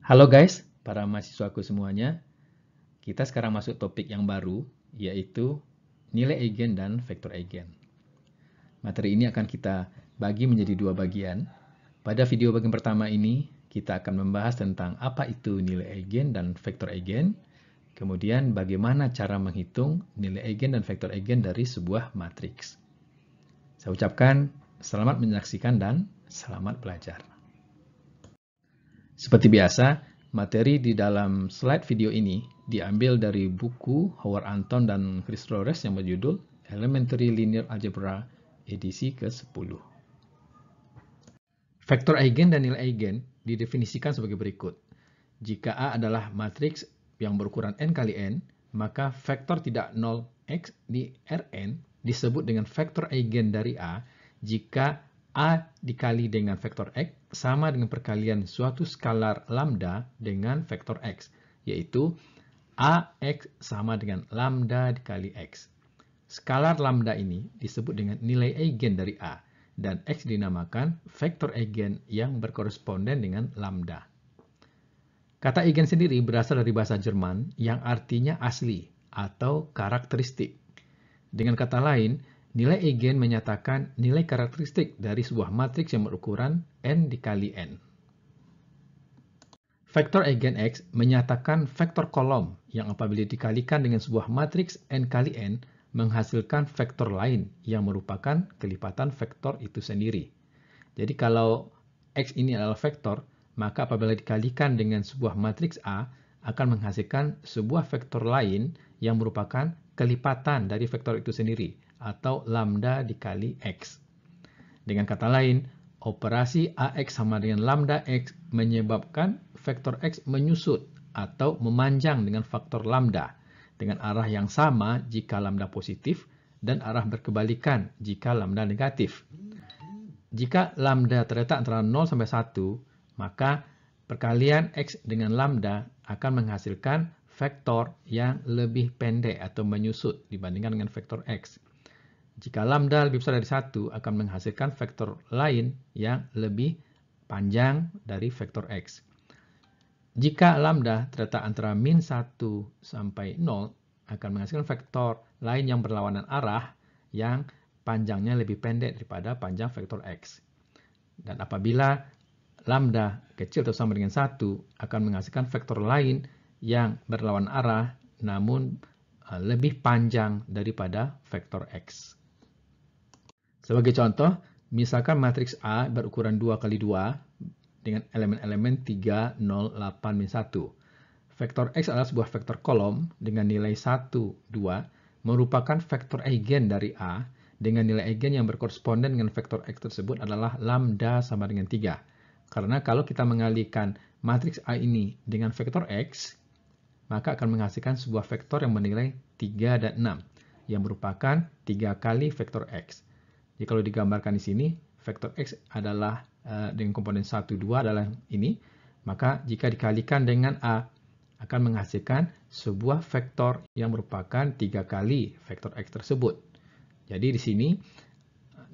Halo guys, para mahasiswaku semuanya. Kita sekarang masuk topik yang baru, yaitu nilai eigen dan vektor eigen. Materi ini akan kita bagi menjadi dua bagian. Pada video bagian pertama ini, kita akan membahas tentang apa itu nilai eigen dan vektor eigen, kemudian bagaimana cara menghitung nilai eigen dan vektor eigen dari sebuah matriks. Saya ucapkan selamat menyaksikan dan selamat belajar. Seperti biasa, materi di dalam slide video ini diambil dari buku Howard Anton dan Chris Flores yang berjudul Elementary Linear Algebra edisi ke-10. Vektor eigen dan nilai eigen didefinisikan sebagai berikut. Jika A adalah matriks yang berukuran n kali n, maka vektor tidak 0x di Rn disebut dengan vektor eigen dari A jika A dikali dengan vektor X sama dengan perkalian suatu skalar lambda dengan vektor X, yaitu AX sama dengan lambda dikali X. Skalar lambda ini disebut dengan nilai eigen dari A, dan X dinamakan vektor eigen yang berkoresponden dengan lambda. Kata eigen sendiri berasal dari bahasa Jerman yang artinya asli atau karakteristik. Dengan kata lain, nilai eigen menyatakan nilai karakteristik dari sebuah matriks yang berukuran n dikali n. Vektor eigen X menyatakan vektor kolom yang apabila dikalikan dengan sebuah matriks n kali n menghasilkan vektor lain yang merupakan kelipatan vektor itu sendiri. Jadi kalau X ini adalah vektor, maka apabila dikalikan dengan sebuah matriks A akan menghasilkan sebuah vektor lain yang merupakan kelipatan dari vektor itu sendiri, atau lambda dikali X. Dengan kata lain, operasi AX sama dengan lambda X menyebabkan vektor X menyusut atau memanjang dengan faktor lambda dengan arah yang sama jika lambda positif dan arah berkebalikan jika lambda negatif. Jika lambda terletak antara 0 sampai 1, maka perkalian X dengan lambda akan menghasilkan vektor yang lebih pendek atau menyusut dibandingkan dengan vektor X. Jika lambda lebih besar dari 1, akan menghasilkan vektor lain yang lebih panjang dari vektor X. Jika lambda terletak antara min 1 sampai 0, akan menghasilkan vektor lain yang berlawanan arah yang panjangnya lebih pendek daripada panjang vektor X. Dan apabila lambda kecil atau sama dengan 1, akan menghasilkan vektor lain yang berlawan arah namun lebih panjang daripada vektor X. Sebagai contoh, misalkan matriks A berukuran 2 kali 2 dengan elemen-elemen 3, 0, 8, min 1. Vektor X adalah sebuah vektor kolom dengan nilai 1, 2, merupakan vektor eigen dari A dengan nilai eigen yang berkoresponden dengan vektor X tersebut adalah lambda sama dengan 3. Karena kalau kita mengalihkan matriks A ini dengan vektor X, maka akan menghasilkan sebuah vektor yang bernilai 3 dan 6, yang merupakan 3 kali vektor X. Jadi kalau digambarkan di sini, vektor X adalah dengan komponen 1, 2 adalah ini, maka jika dikalikan dengan A, akan menghasilkan sebuah vektor yang merupakan 3 kali vektor X tersebut. Jadi di sini,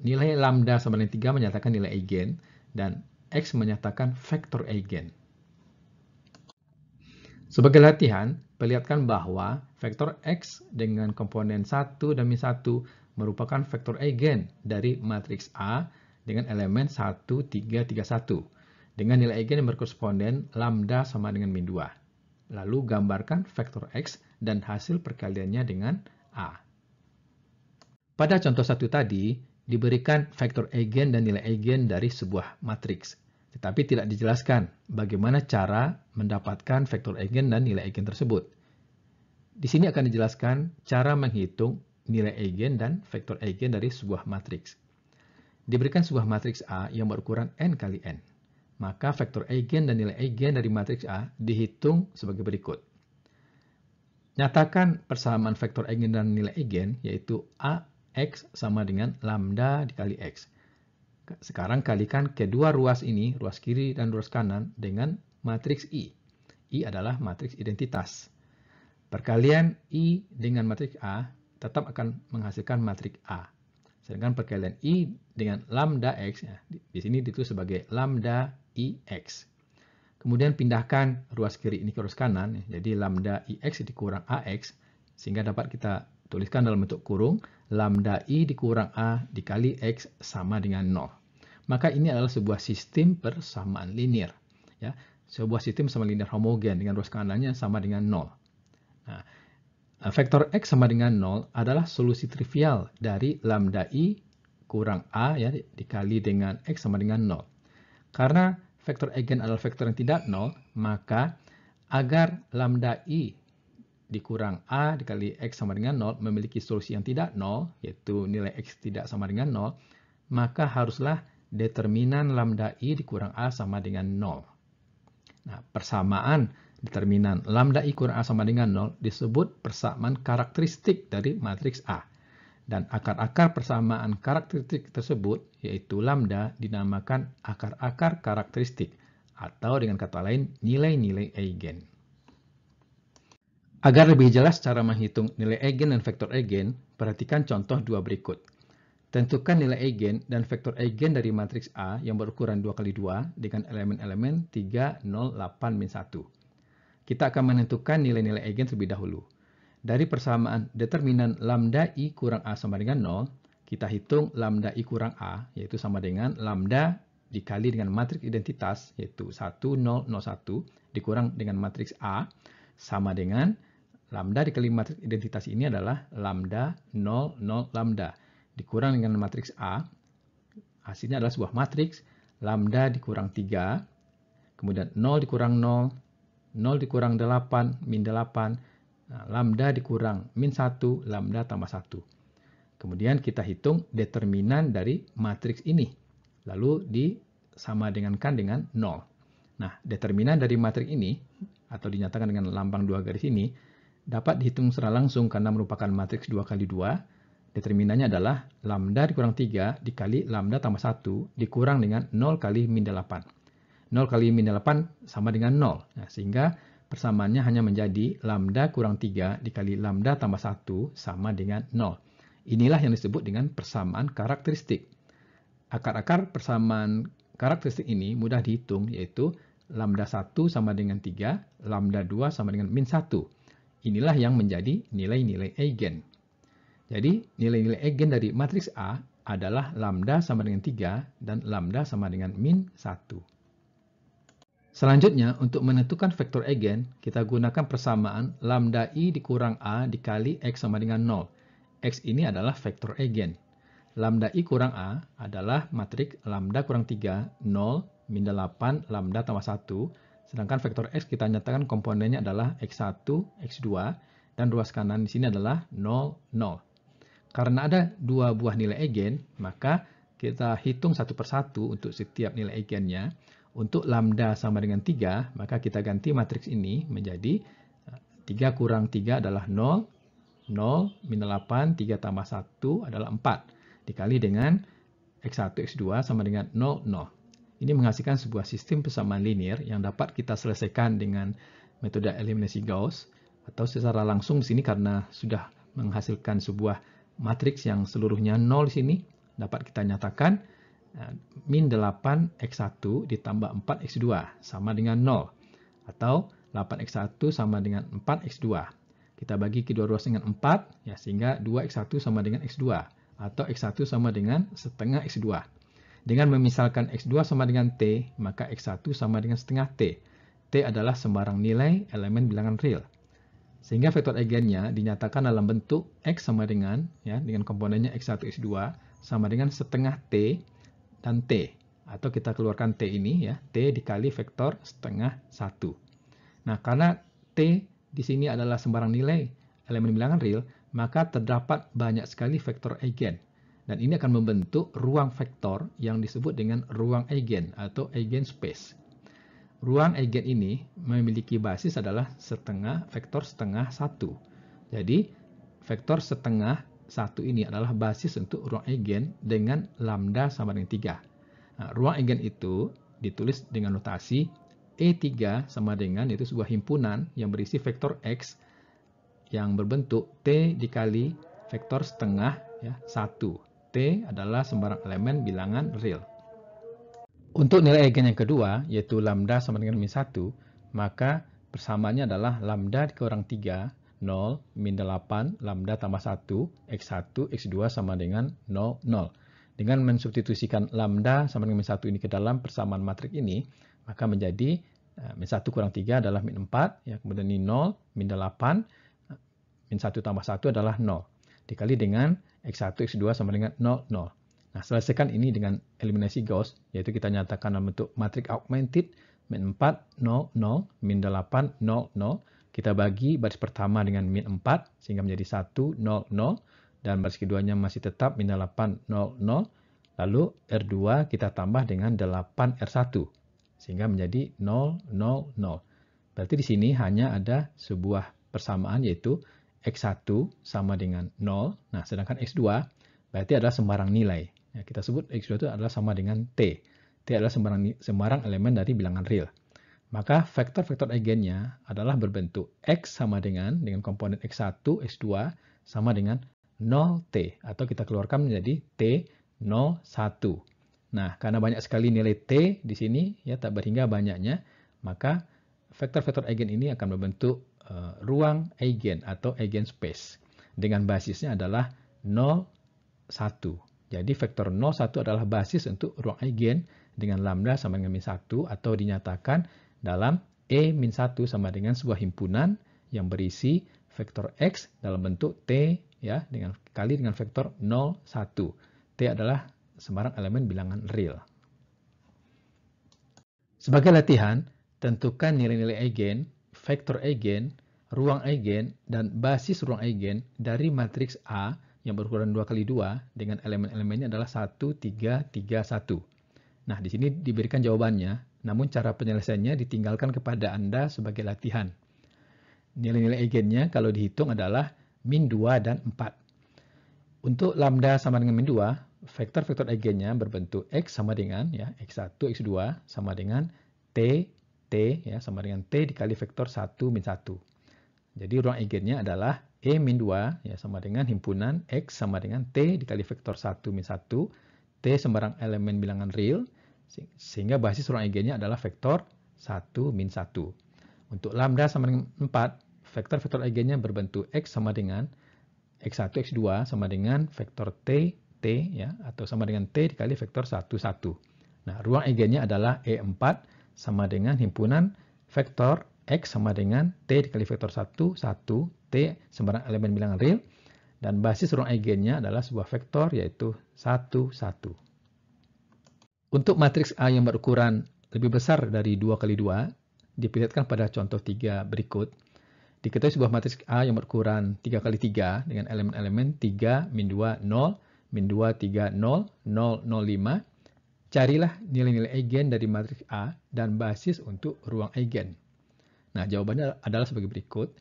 nilai lambda sama dengan 3 menyatakan nilai eigen, dan X menyatakan vektor eigen. Sebagai latihan, perlihatkan bahwa vektor X dengan komponen 1 dan min 1 merupakan vektor eigen dari matriks A dengan elemen 1, 3, 3, 1 dengan nilai eigen yang berkoresponden lambda sama dengan min 2. Lalu gambarkan vektor X dan hasil perkaliannya dengan A. Pada contoh 1 tadi, diberikan vektor eigen dan nilai eigen dari sebuah matriks. Tetapi tidak dijelaskan bagaimana cara mendapatkan vektor eigen dan nilai eigen tersebut. Di sini akan dijelaskan cara menghitung nilai eigen dan vektor eigen dari sebuah matriks. Diberikan sebuah matriks A yang berukuran n kali n. Maka vektor eigen dan nilai eigen dari matriks A dihitung sebagai berikut. Nyatakan persamaan vektor eigen dan nilai eigen, yaitu AX sama dengan lambda dikali X. Sekarang kalikan kedua ruas ini, ruas kiri dan ruas kanan, dengan matriks I. I adalah matriks identitas. Perkalian I dengan matriks A tetap akan menghasilkan matriks A. Sedangkan perkalian I dengan lambda X, ya, di sini ditulis sebagai lambda IX. Kemudian pindahkan ruas kiri ini ke ruas kanan, jadi lambda IX dikurang AX, sehingga dapat kita tuliskan dalam bentuk kurung, lambda I dikurang A dikali X sama dengan 0. Maka ini adalah sebuah sistem persamaan linear. Ya, sebuah sistem persamaan linear homogen dengan ruas kanannya sama dengan 0. Nah, vektor X sama dengan 0 adalah solusi trivial dari lambda I kurang A ya, dikali dengan X sama dengan 0. Karena vektor eigen adalah vektor yang tidak 0, maka agar lambda I dikurang A dikali X sama dengan 0 memiliki solusi yang tidak 0, yaitu nilai X tidak sama dengan 0, maka haruslah determinan lambda I dikurang A sama dengan 0. Nah, persamaan determinan lambda I kurang A sama dengan 0 disebut persamaan karakteristik dari matriks A. Dan akar-akar persamaan karakteristik tersebut, yaitu lambda, dinamakan akar-akar karakteristik, atau dengan kata lain, nilai-nilai eigen. Agar lebih jelas cara menghitung nilai eigen dan vektor eigen, perhatikan contoh 2 berikut. Tentukan nilai eigen dan vektor eigen dari matriks A yang berukuran 2x2 dengan elemen-elemen 3, 0, 8, min 1. Kita akan menentukan nilai-nilai eigen terlebih dahulu. Dari persamaan determinan lambda I kurang A sama dengan 0, kita hitung lambda I kurang A, yaitu sama dengan lambda dikali dengan matriks identitas, yaitu 1, 0, 0, 1, dikurang dengan matriks A, sama dengan lambda dikali matriks identitas ini adalah lambda 0, 0, lambda, dikurang dengan matriks A, hasilnya adalah sebuah matriks, lambda dikurang 3, kemudian 0 dikurang 0, 0 dikurang 8, min 8, nah, lambda dikurang min 1, lambda tambah 1. Kemudian kita hitung determinan dari matriks ini. Lalu disama dengankan dengan 0. Nah, determinan dari matriks ini, atau dinyatakan dengan lambang 2 garis ini, dapat dihitung secara langsung karena merupakan matriks 2 kali 2. Determinannya adalah lambda dikurang 3 dikali lambda tambah 1 dikurang dengan 0 kali min 8. 0 kali min 8 sama dengan 0. Nah, sehingga persamaannya hanya menjadi lambda kurang 3 dikali lambda tambah 1 sama dengan 0. Inilah yang disebut dengan persamaan karakteristik. Akar-akar persamaan karakteristik ini mudah dihitung, yaitu lambda 1 sama dengan 3, lambda 2 sama dengan min 1. Inilah yang menjadi nilai-nilai eigen. Jadi, nilai-nilai eigen dari matriks A adalah lambda sama dengan 3 dan lambda sama dengan min 1. Selanjutnya, untuk menentukan vektor eigen, kita gunakan persamaan lambda I dikurang A dikali X sama dengan 0. X ini adalah vektor eigen. Lambda I kurang A adalah matriks lambda kurang 3, 0, min 8, lambda tambah 1. Sedangkan vektor X kita nyatakan komponennya adalah X1, X2, dan ruas kanan di sini adalah 0, 0. Karena ada 2 buah nilai eigen, maka kita hitung satu persatu untuk setiap nilai eigennya. Untuk lambda sama dengan 3, maka kita ganti matriks ini menjadi 3 kurang 3 adalah 0, 0, min 8, 3 tambah 1 adalah 4. Dikali dengan X1, X2 sama dengan 0, 0. Ini menghasilkan sebuah sistem persamaan linear yang dapat kita selesaikan dengan metode eliminasi Gauss. Atau secara langsung di sini karena sudah menghasilkan sebuah matriks yang seluruhnya 0 di sini, dapat kita nyatakan min 8 X1 ditambah 4 X2 sama dengan 0. Atau 8 X1 sama dengan 4 X2. Kita bagi kedua ruas dengan 4, ya, sehingga 2 X1 sama dengan X2. Atau X1 sama dengan setengah X2. Dengan memisalkan X2 sama dengan T, maka X1 sama dengan setengah T. T adalah sembarang nilai elemen bilangan real. Sehingga vektor eigennya dinyatakan dalam bentuk X sama dengan, ya, dengan komponennya X1, X2 sama dengan setengah T dan T, atau kita keluarkan T ini, ya, T dikali vektor setengah 1. Nah, karena T di sini adalah sembarang nilai elemen bilangan real, maka terdapat banyak sekali vektor eigen. Dan ini akan membentuk ruang vektor yang disebut dengan ruang eigen atau eigenspace. Ruang eigen ini memiliki basis adalah setengah vektor setengah 1. Jadi, vektor setengah 1 ini adalah basis untuk ruang eigen dengan lambda sama dengan 3. Nah, ruang eigen itu ditulis dengan notasi E3 sama dengan, yaitu sebuah himpunan yang berisi vektor X yang berbentuk T dikali vektor setengah, ya, 1. T adalah sembarang elemen bilangan real. Untuk nilai eigen yang kedua, yaitu lambda sama dengan min 1, maka persamaannya adalah lambda dikurang 3, 0, min 8, lambda tambah 1, X1, X2 sama dengan 0, 0. Dengan mensubstitusikan lambda sama dengan min 1 ini ke dalam persamaan matriks ini, maka menjadi min 1 kurang 3 adalah min 4, ya, kemudian ini 0, min 8, min 1 tambah 1 adalah 0. Dikali dengan X1, X2 sama dengan 0, 0. Nah, selesaikan ini dengan eliminasi Gauss, yaitu kita nyatakan dalam bentuk matriks augmented, min 4, 0, 0, min 8, 0, 0. Kita bagi baris pertama dengan min 4, sehingga menjadi 1, 0, 0. Dan baris keduanya masih tetap min 8, 0, 0. Lalu R2 kita tambah dengan 8 R1, sehingga menjadi 0, 0, 0. Berarti di sini hanya ada sebuah persamaan, yaitu X1 sama dengan 0. Nah, sedangkan X2 berarti adalah sembarang nilai. Ya, kita sebut X2 itu adalah sama dengan T. T adalah sembarang elemen dari bilangan real. Maka vektor-vektor eigennya adalah berbentuk X sama dengan komponen X1, X2 sama dengan 0T. Atau kita keluarkan menjadi T01. Nah, karena banyak sekali nilai T di sini, ya tak berhingga banyaknya, maka vektor-vektor eigen ini akan membentuk ruang eigen atau eigenspace. Dengan basisnya adalah 0, 1. Jadi vektor 0, 1 adalah basis untuk ruang eigen dengan lambda sama dengan min 1, atau dinyatakan dalam E-1 sama dengan sebuah himpunan yang berisi vektor X dalam bentuk T, ya, kali dengan vektor 0, 1. T adalah sembarang elemen bilangan real. Sebagai latihan, tentukan nilai-nilai eigen, vektor eigen, ruang eigen, dan basis ruang eigen dari matriks A yang berukuran 2x2 dengan elemen-elemennya adalah 1, 3, 3, 1. Nah, di sini diberikan jawabannya, namun cara penyelesaiannya ditinggalkan kepada Anda sebagai latihan. Nilai-nilai eigennya kalau dihitung adalah min 2 dan 4. Untuk lambda sama dengan min 2, vektor-vektor eigennya berbentuk X sama dengan, ya, X1, X2 sama dengan T, T, ya, sama dengan T dikali vektor 1, min 1. Jadi ruang eigennya adalah E-2, ya, sama dengan himpunan X sama dengan T dikali vektor 1, min 1. T sembarang elemen bilangan real, sehingga basis ruang eigennya adalah vektor 1, min 1. Untuk lambda sama dengan 4, vektor-vektor eigennya berbentuk X sama dengan X1, X2 sama dengan vektor T, T, ya, atau sama dengan T dikali vektor 1, 1. Nah, ruang eigennya adalah E4 sama dengan himpunan vektor X sama dengan T dikali vektor 1, 1, T sembarang elemen bilangan real, dan basis ruang eigennya adalah sebuah vektor, yaitu 1, 1. Untuk matriks A yang berukuran lebih besar dari 2x2, diperlihatkan pada contoh 3 berikut. Diketahui sebuah matriks A yang berukuran 3x3 dengan elemen-elemen 3, min 2, 0, min 2, 3, 0, 0, 0, 5. Carilah nilai-nilai eigen dari matriks A dan basis untuk ruang eigen. Nah, jawabannya adalah sebagai berikut.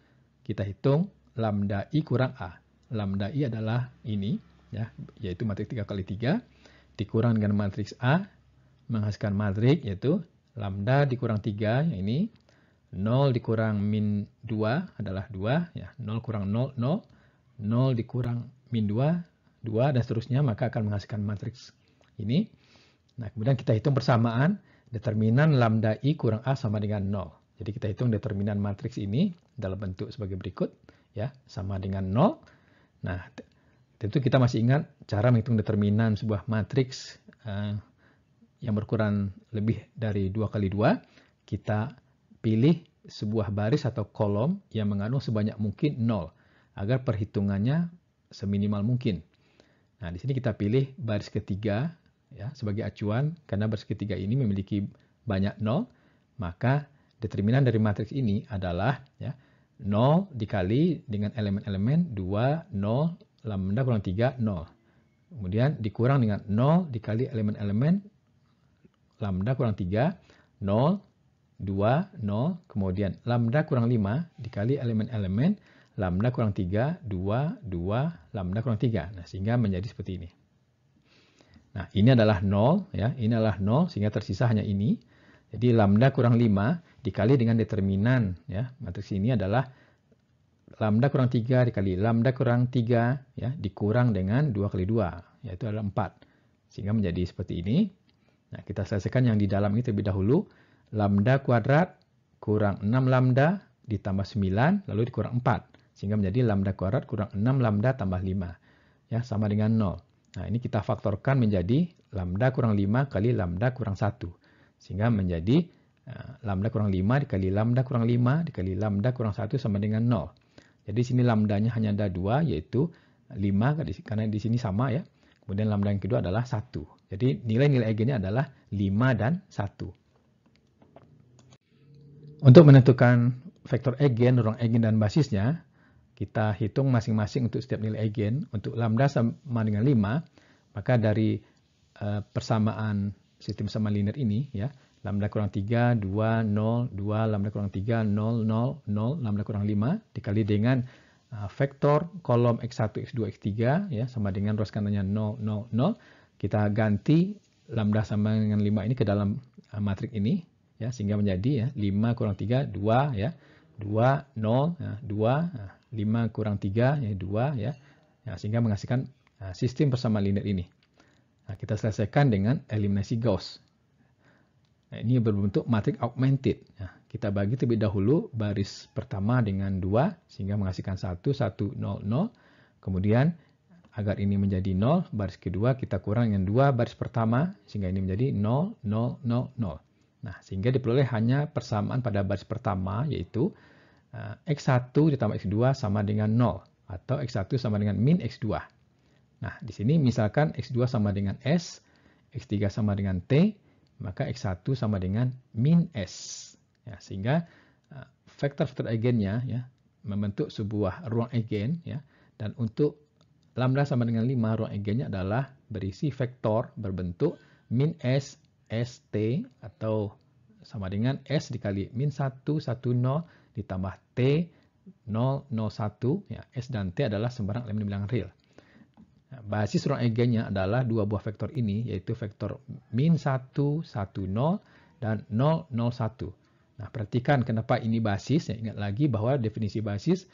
Kita hitung lambda I kurang A. Lambda I adalah ini, ya, yaitu matriks 3x3 dikurang dengan matriks A menghasilkan matriks yaitu lambda dikurang 3, yang ini, 0 dikurang min 2 adalah 2, ya, 0 kurang 0, 0, 0 dikurang min 2, 2, dan seterusnya, maka akan menghasilkan matriks ini. Nah, kemudian kita hitung persamaan determinan lambda I kurang A sama dengan 0. Jadi kita hitung determinan matriks ini dalam bentuk sebagai berikut, ya, sama dengan 0. Nah, tentu kita masih ingat cara menghitung determinan sebuah matriks yang berukuran lebih dari 2x2. Kita pilih sebuah baris atau kolom yang mengandung sebanyak mungkin 0 agar perhitungannya seminimal mungkin. Nah, di sini kita pilih baris ketiga, ya, sebagai acuan. Karena baris ketiga ini memiliki banyak 0, maka determinan dari matriks ini adalah, ya, 0 dikali dengan elemen-elemen 2, 0, lambda kurang 3, 0. Kemudian dikurang dengan 0 dikali elemen-elemen lambda kurang 3, 0, 2, 0. Kemudian lambda kurang 5 dikali elemen-elemen lambda kurang 3, 2, 2, lambda kurang 3. Nah, sehingga menjadi seperti ini. Nah, ini adalah 0, ya, ini adalah 0, sehingga tersisa hanya ini. Jadi lambda kurang 5 dikali dengan determinan, ya, matriks ini adalah lambda kurang 3 dikali lambda kurang 3, ya, dikurang dengan 2x2, yaitu adalah 4. Sehingga menjadi seperti ini. Nah, kita selesaikan yang di dalam ini terlebih dahulu. Lambda kuadrat kurang 6 lambda ditambah 9, lalu dikurang 4. Sehingga menjadi lambda kuadrat kurang 6 lambda tambah 5. Ya, sama dengan 0. Nah, ini kita faktorkan menjadi lambda kurang 5 kali lambda kurang 1. Sehingga menjadi lambda kurang 5 dikali lambda kurang 5 dikali lambda kurang 1 sama dengan 0. Jadi sini lambdanya hanya ada 2, yaitu 5, karena di sini sama ya. Kemudian lambda yang kedua adalah 1. Jadi nilai-nilai eigennya adalah 5 dan 1. Untuk menentukan vektor eigen, ruang eigen, dan basisnya, kita hitung masing-masing untuk setiap nilai eigen. Untuk lambda sama dengan 5, maka dari persamaan sistem sama linear ini, ya, lambda kurang 3, 2, 0, 2, lambda kurang 3, 0, 0, 0, lambda kurang 5, dikali dengan vektor kolom X1, X2, X3, ya, sama dengan ruas kanannya 0, 0, 0. Kita ganti lambda sama dengan 5 ini ke dalam matriks ini, ya, sehingga menjadi ya, 5 kurang 3, 2, ya, 2, 0, ya, 2, 5 kurang 3, ya, 2, ya, sehingga menghasilkan sistem persamaan linear ini. Nah, kita selesaikan dengan eliminasi Gauss. Nah, ini berbentuk matriks augmented. Nah, kita bagi terlebih dahulu baris pertama dengan 2, sehingga menghasilkan 1, 1, 0, 0. Kemudian, agar ini menjadi 0, baris kedua kita kurang dengan 2 baris pertama, sehingga ini menjadi 0, 0, 0, 0. Nah, sehingga diperoleh hanya persamaan pada baris pertama, yaitu X1 ditambah X2 sama dengan 0, atau X1 sama dengan min X2. Nah, di sini misalkan X2 sama dengan S, X3 sama dengan T, maka X1 sama dengan min S. Ya, sehingga vektor-vektor eigennya ya, membentuk sebuah ruang eigen. Ya, dan untuk lambda sama dengan 5, ruang eigennya adalah berisi vektor berbentuk min S, ST, atau sama dengan S dikali min 1, 1, 0, ditambah T, 0, 0, 1. Ya, S dan T adalah sembarang elemen bilangan real. Basis ruang eigennya adalah dua buah vektor ini, yaitu vektor min 1, 1, 0, dan 0, 0, 1. Nah, perhatikan kenapa ini basis. Ya, ingat lagi bahwa definisi basis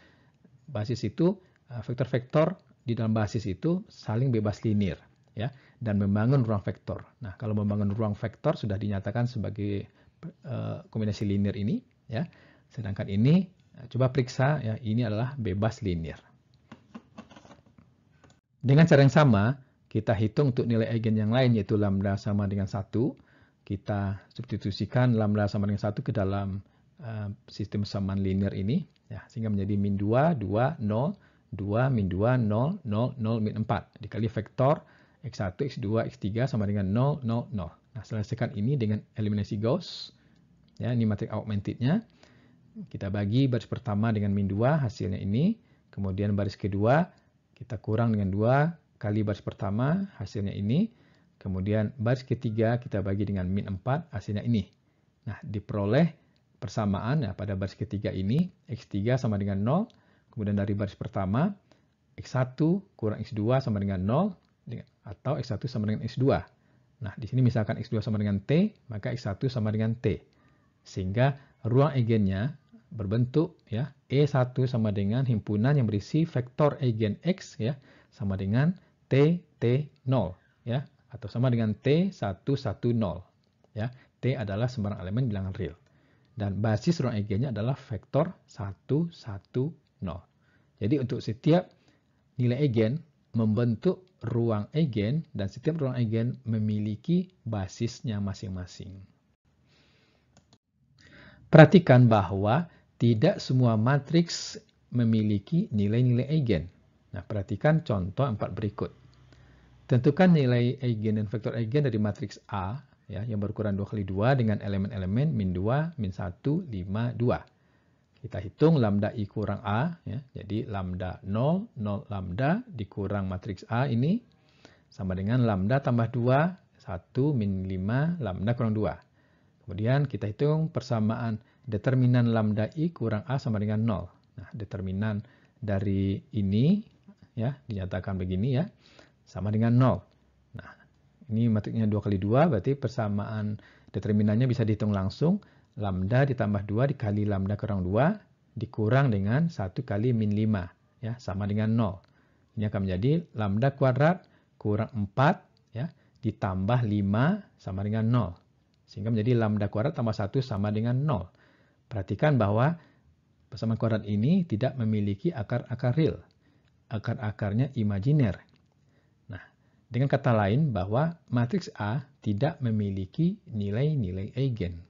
itu vektor-vektor di dalam basis itu saling bebas linear, ya, dan membangun ruang vektor. Nah, kalau membangun ruang vektor sudah dinyatakan sebagai kombinasi linear ini, ya. Sedangkan ini coba periksa, ya, ini adalah bebas linear. Dengan cara yang sama, kita hitung untuk nilai eigen yang lain, yaitu lambda sama dengan 1. Kita substitusikan lambda sama dengan 1 ke dalam sistem persamaan linear ini, ya, sehingga menjadi min 2, 2, 0, 2, min 2, 0, 0, 0, min 4. Dikali vektor X1, X2, X3 sama dengan 0, 0, 0. Nah, selesaikan ini dengan eliminasi Gauss. Ya, ini matriks augmentednya. Kita bagi baris pertama dengan min 2, hasilnya ini. Kemudian baris kedua, kita kurang dengan 2 kali baris pertama, hasilnya ini. Kemudian baris ketiga kita bagi dengan min 4, hasilnya ini. Nah, diperoleh persamaan ya, pada baris ketiga ini, X3 sama dengan 0. Kemudian dari baris pertama, X1 kurang X2 sama dengan 0. Atau X1 sama dengan X2. Nah, di sini misalkan X2 sama dengan T, maka X1 sama dengan T. Sehingga ruang eigennya berbentuk ya E1 sama dengan himpunan yang berisi vektor eigen X ya sama dengan T0 ya atau sama dengan T110 ya. T adalah sembarang elemen bilangan real. Dan basis ruang eigennya adalah vektor 110. Jadi untuk setiap nilai eigen membentuk ruang eigen dan setiap ruang eigen memiliki basisnya masing-masing. Perhatikan bahwa tidak semua matriks memiliki nilai-nilai eigen. Nah, perhatikan contoh 4 berikut. Tentukan nilai eigen dan vektor eigen dari matriks A ya, yang berukuran 2 kali 2 dengan elemen-elemen min 2, min 1, 5, 2. Kita hitung lambda I kurang A. Ya, jadi lambda 0, 0 lambda dikurang matriks A ini sama dengan lambda tambah 2, 1 min 5 lambda kurang 2. Kemudian kita hitung persamaan determinan lambda I kurang A sama dengan 0. Nah, determinan dari ini ya dinyatakan begini ya, sama dengan 0. Nah, ini matriksnya 2 kali 2, berarti persamaan determinannya bisa dihitung langsung. Lambda ditambah 2 dikali lambda kurang 2 dikurang dengan 1 kali min 5 ya, sama dengan 0. Ini akan menjadi lambda kuadrat kurang 4 ya, ditambah 5 sama dengan 0. Sehingga menjadi lambda kuadrat tambah 1 sama dengan 0. Perhatikan bahwa persamaan kuadrat ini tidak memiliki akar-akar real. Akar-akarnya imajiner. Nah, dengan kata lain bahwa matriks A tidak memiliki nilai-nilai eigen.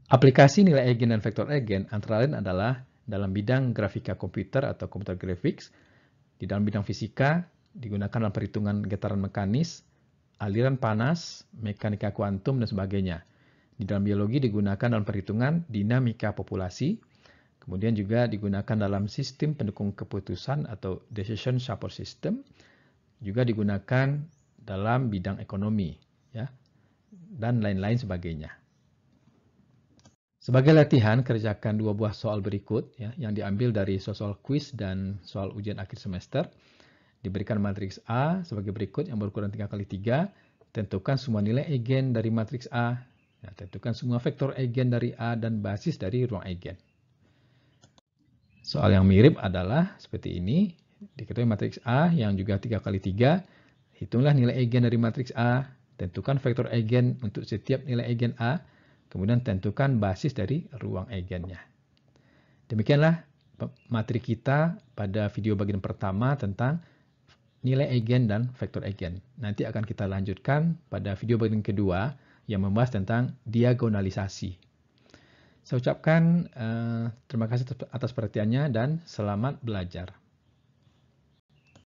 Aplikasi nilai eigen dan vektor eigen antara lain adalah dalam bidang grafika komputer atau computer graphics, di dalam bidang fisika digunakan dalam perhitungan getaran mekanis, aliran panas, mekanika kuantum, dan sebagainya. Di dalam biologi digunakan dalam perhitungan dinamika populasi, kemudian juga digunakan dalam sistem pendukung keputusan atau decision support system, juga digunakan dalam bidang ekonomi, ya, dan lain-lain sebagainya. Sebagai latihan, kerjakan 2 buah soal berikut ya, yang diambil dari soal kuis dan soal ujian akhir semester. Diberikan matriks A sebagai berikut yang berukuran 3x3. Tentukan semua nilai eigen dari matriks A. Ya, tentukan semua vektor eigen dari A dan basis dari ruang eigen. Soal yang mirip adalah seperti ini. Diketahui matriks A yang juga 3x3. Hitunglah nilai eigen dari matriks A. Tentukan vektor eigen untuk setiap nilai eigen A. Kemudian tentukan basis dari ruang eigennya. Demikianlah materi kita pada video bagian pertama tentang nilai eigen dan vektor eigen. Nanti akan kita lanjutkan pada video bagian kedua yang membahas tentang diagonalisasi. Saya ucapkan terima kasih atas perhatiannya dan selamat belajar.